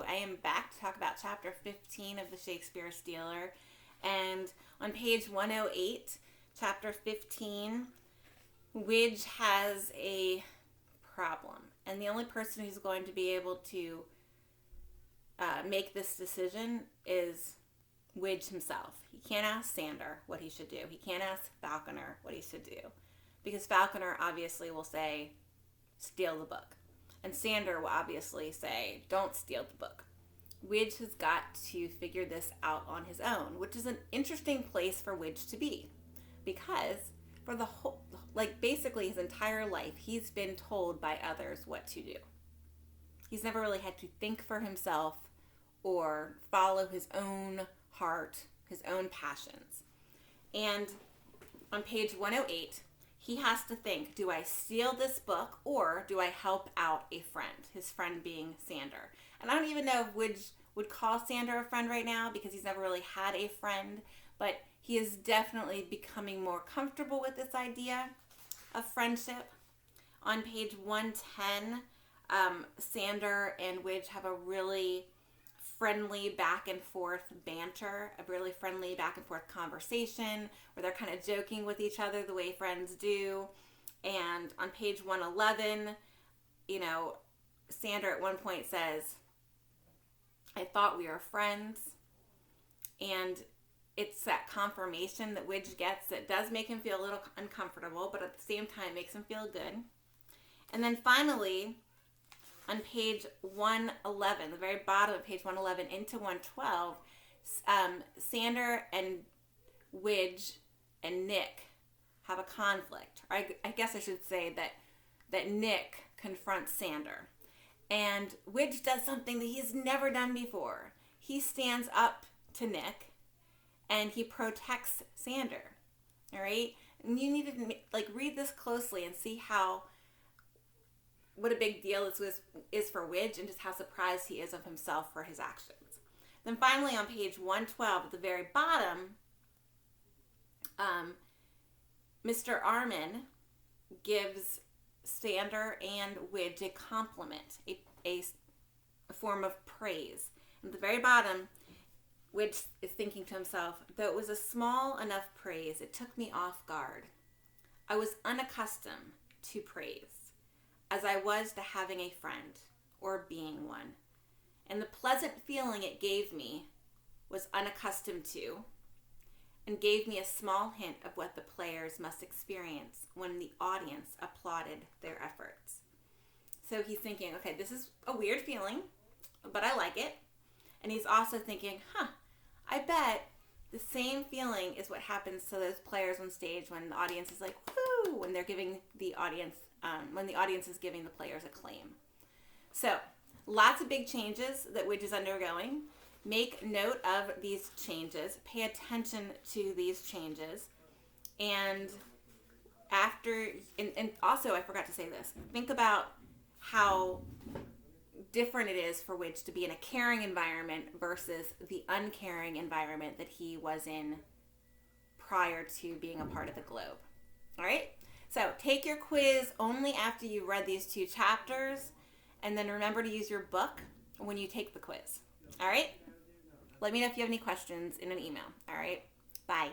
So I am back to talk about chapter 15 of the Shakespeare Stealer. And on page 108, chapter 15, Widge has a problem. And the only person who's going to be able to make this decision is Widge himself. He can't ask Sander what he should do. He can't ask Falconer what he should do. Because Falconer obviously will say, steal the book. And Sander will obviously say, don't steal the book. Widge has got to figure this out on his own, which is an interesting place for Widge to be. Because for the whole, basically his entire life, he's been told by others what to do. He's never really had to think for himself or follow his own heart, his own passions. And on page 108, he has to think, do I steal this book or do I help out a friend? His friend being Sander. And I don't even know if Widge would call Sander a friend right now because he's never really had a friend, but he is definitely becoming more comfortable with this idea of friendship. On page 110, Sander and Widge have a really friendly back and forth banter, a really friendly back and forth conversation where they're kind of joking with each other the way friends do. And on page 111, Sander at one point says, I thought we were friends. And it's that confirmation that Widge gets that does make him feel a little uncomfortable, but at the same time makes him feel good. And then finally, on page 111, the very bottom of page 111 into 112, Sander and Widge and Nick have a conflict. Or I guess I should say that Nick confronts Sander. And Widge does something that he's never done before. He stands up to Nick and he protects Sander. All right? And you need to read this closely and see what a big deal this is for Widge and just how surprised he is of himself for his actions. Then finally on page 112 at the very bottom, Mr. Armin gives Sander and Widge a compliment, a form of praise. And at the very bottom, Widge is thinking to himself, though it was a small enough praise, it took me off guard. I was unaccustomed to praise, as I was to having a friend, or being one. And the pleasant feeling it gave me was unaccustomed to, and gave me a small hint of what the players must experience when the audience applauded their efforts. So he's thinking, okay, this is a weird feeling, but I like it. And he's also thinking, I bet the same feeling is what happens to those players on stage when the audience is like, woo, when they're giving the audience when the audience is giving the players acclaim. So, lots of big changes that Widge is undergoing. Make note of these changes. Pay attention to these changes. And also, I forgot to say this. Think about how different it is for Widge to be in a caring environment versus the uncaring environment that he was in prior to being a part of the Globe. All right? So take your quiz only after you read these 2 chapters, and then remember to use your book when you take the quiz. All right? Let me know if you have any questions in an email. All right? Bye.